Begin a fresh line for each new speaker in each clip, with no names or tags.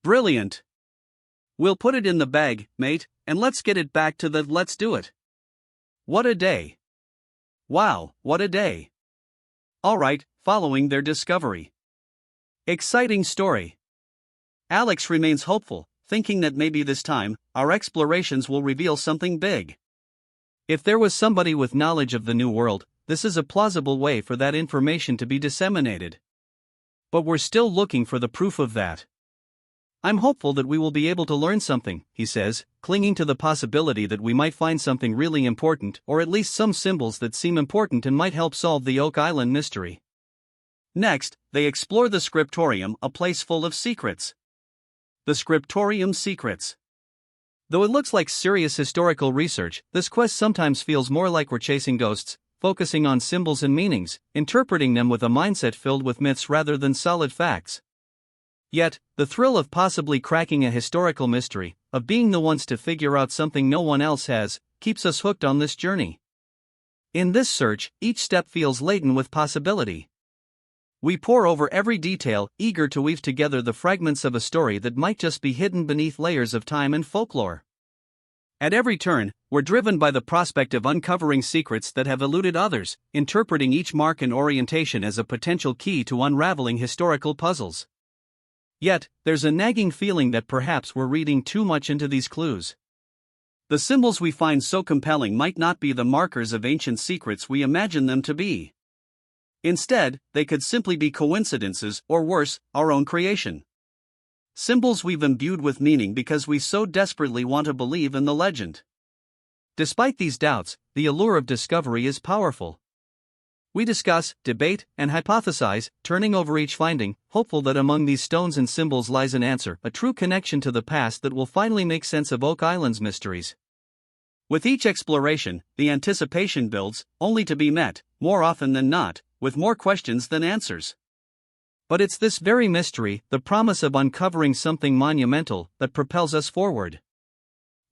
Brilliant! We'll put it in the bag, mate, and let's get it back to the let's do it. What a day! Wow, what a day! Alright, following their discovery. Exciting story. Alex remains hopeful, thinking that maybe this time, our explorations will reveal something big. If there was somebody with knowledge of the New World, this is a plausible way for that information to be disseminated. But we're still looking for the proof of that. I'm hopeful that we will be able to learn something, he says, clinging to the possibility that we might find something really important, or at least some symbols that seem important and might help solve the Oak Island mystery. Next, they explore the scriptorium, a place full of secrets. The scriptorium secrets. Though it looks like serious historical research, this quest sometimes feels more like we're chasing ghosts, focusing on symbols and meanings, interpreting them with a mindset filled with myths rather than solid facts. Yet, the thrill of possibly cracking a historical mystery, of being the ones to figure out something no one else has, keeps us hooked on this journey. In this search, each step feels laden with possibility. We pore over every detail, eager to weave together the fragments of a story that might just be hidden beneath layers of time and folklore. At every turn, we're driven by the prospect of uncovering secrets that have eluded others, interpreting each mark and orientation as a potential key to unraveling historical puzzles. Yet, there's a nagging feeling that perhaps we're reading too much into these clues. The symbols we find so compelling might not be the markers of ancient secrets we imagine them to be. Instead, they could simply be coincidences, or worse, our own creation. Symbols we've imbued with meaning because we so desperately want to believe in the legend. Despite these doubts, the allure of discovery is powerful. We discuss, debate, and hypothesize, turning over each finding, hopeful that among these stones and symbols lies an answer, a true connection to the past that will finally make sense of Oak Island's mysteries. With each exploration, the anticipation builds, only to be met, more often than not, with more questions than answers. But it's this very mystery, the promise of uncovering something monumental, that propels us forward.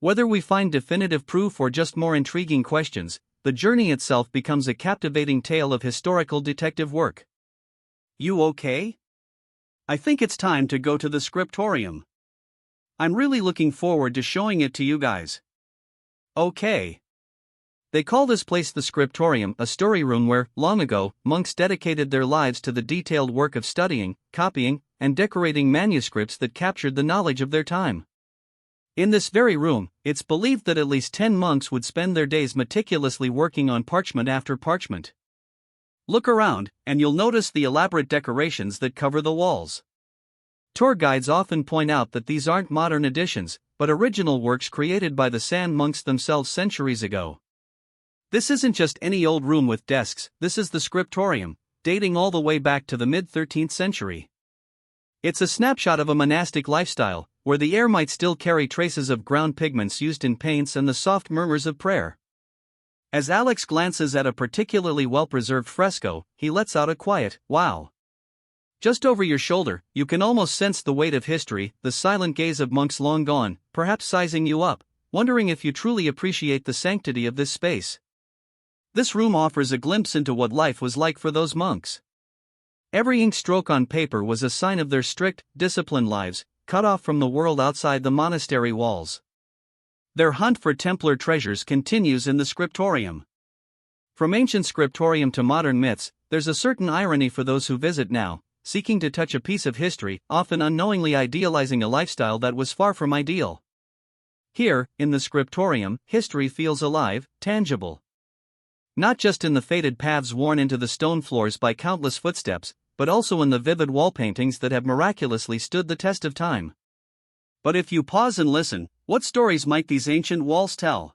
Whether we find definitive proof or just more intriguing questions, the journey itself becomes a captivating tale of historical detective work. You okay? I think it's time to go to the scriptorium. I'm really looking forward to showing it to you guys. Okay. They call this place the scriptorium, a story room where, long ago, monks dedicated their lives to the detailed work of studying, copying, and decorating manuscripts that captured the knowledge of their time. In this very room, it's believed that at least 10 monks would spend their days meticulously working on parchment after parchment. Look around, and you'll notice the elaborate decorations that cover the walls. Tour guides often point out that these aren't modern additions, but original works created by the Sand monks themselves centuries ago. This isn't just any old room with desks, this is the scriptorium, dating all the way back to the mid-13th century. It's a snapshot of a monastic lifestyle, where the air might still carry traces of ground pigments used in paints and the soft murmurs of prayer. As Alex glances at a particularly well-preserved fresco, he lets out a quiet, wow. Just over your shoulder, you can almost sense the weight of history, the silent gaze of monks long gone, perhaps sizing you up, wondering if you truly appreciate the sanctity of this space. This room offers a glimpse into what life was like for those monks. Every ink stroke on paper was a sign of their strict, disciplined lives, cut off from the world outside the monastery walls. Their hunt for Templar treasures continues in the scriptorium. From ancient scriptorium to modern myths, there's a certain irony for those who visit now, seeking to touch a piece of history, often unknowingly idealizing a lifestyle that was far from ideal. Here, in the scriptorium, history feels alive, tangible. Not just in the faded paths worn into the stone floors by countless footsteps, but also in the vivid wall paintings that have miraculously stood the test of time. But if you pause and listen, what stories might these ancient walls tell?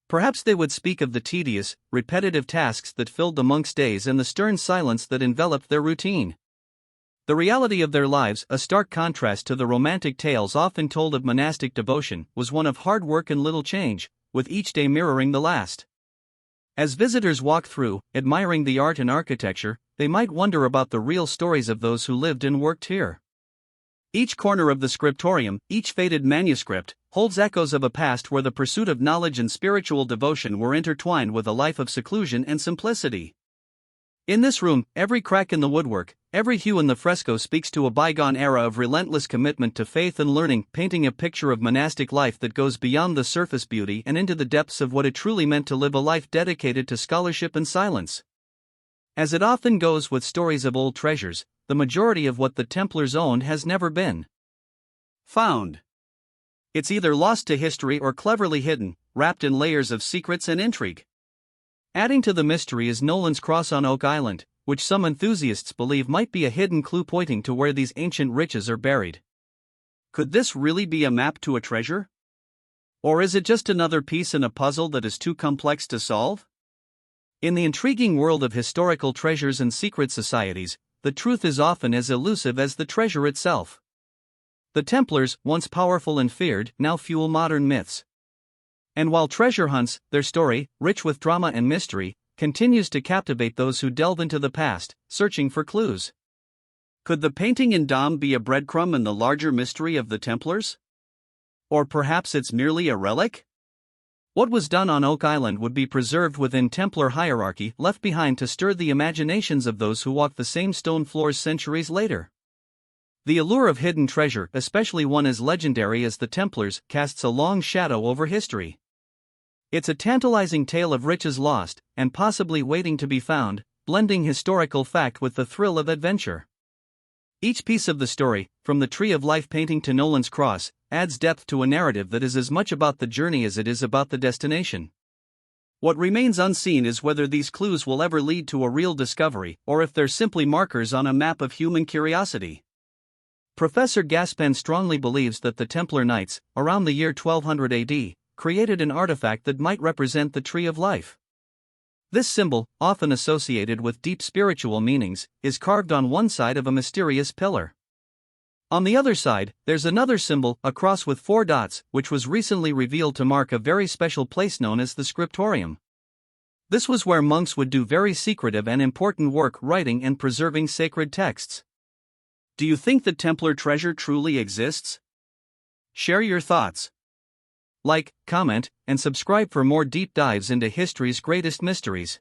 Perhaps they would speak of the tedious, repetitive tasks that filled the monks' days and the stern silence that enveloped their routine. The reality of their lives, a stark contrast to the romantic tales often told of monastic devotion, was one of hard work and little change, with each day mirroring the last. As visitors walk through, admiring the art and architecture, they might wonder about the real stories of those who lived and worked here. Each corner of the scriptorium, each faded manuscript, holds echoes of a past where the pursuit of knowledge and spiritual devotion were intertwined with a life of seclusion and simplicity. In this room, every crack in the woodwork, every hue in the fresco speaks to a bygone era of relentless commitment to faith and learning, painting a picture of monastic life that goes beyond the surface beauty and into the depths of what it truly meant to live a life dedicated to scholarship and silence. As it often goes with stories of old treasures, the majority of what the Templars owned has never been found. It's either lost to history or cleverly hidden, wrapped in layers of secrets and intrigue. Adding to the mystery is Nolan's Cross on Oak Island, which some enthusiasts believe might be a hidden clue pointing to where these ancient riches are buried. Could this really be a map to a treasure? Or is it just another piece in a puzzle that is too complex to solve? In the intriguing world of historical treasures and secret societies, the truth is often as elusive as the treasure itself. The Templars, once powerful and feared, now fuel modern myths. And while treasure hunts, their story, rich with drama and mystery, continues to captivate those who delve into the past, searching for clues. Could the painting in Dom be a breadcrumb in the larger mystery of the Templars? Or perhaps it's merely a relic? What was done on Oak Island would be preserved within Templar hierarchy, left behind to stir the imaginations of those who walk the same stone floors centuries later. The allure of hidden treasure, especially one as legendary as the Templars, casts a long shadow over history. It's a tantalizing tale of riches lost, and possibly waiting to be found, blending historical fact with the thrill of adventure. Each piece of the story, from the Tree of Life painting to Nolan's Cross, adds depth to a narrative that is as much about the journey as it is about the destination. What remains unseen is whether these clues will ever lead to a real discovery, or if they're simply markers on a map of human curiosity. Professor Gaspin strongly believes that the Templar Knights, around the year 1200 AD, created an artifact that might represent the Tree of Life. This symbol, often associated with deep spiritual meanings, is carved on one side of a mysterious pillar. On the other side, there's another symbol, a cross with 4 dots, which was recently revealed to mark a very special place known as the scriptorium. This was where monks would do very secretive and important work writing and preserving sacred texts. Do you think the Templar treasure truly exists? Share your thoughts. Like, comment, and subscribe for more deep dives into history's greatest mysteries.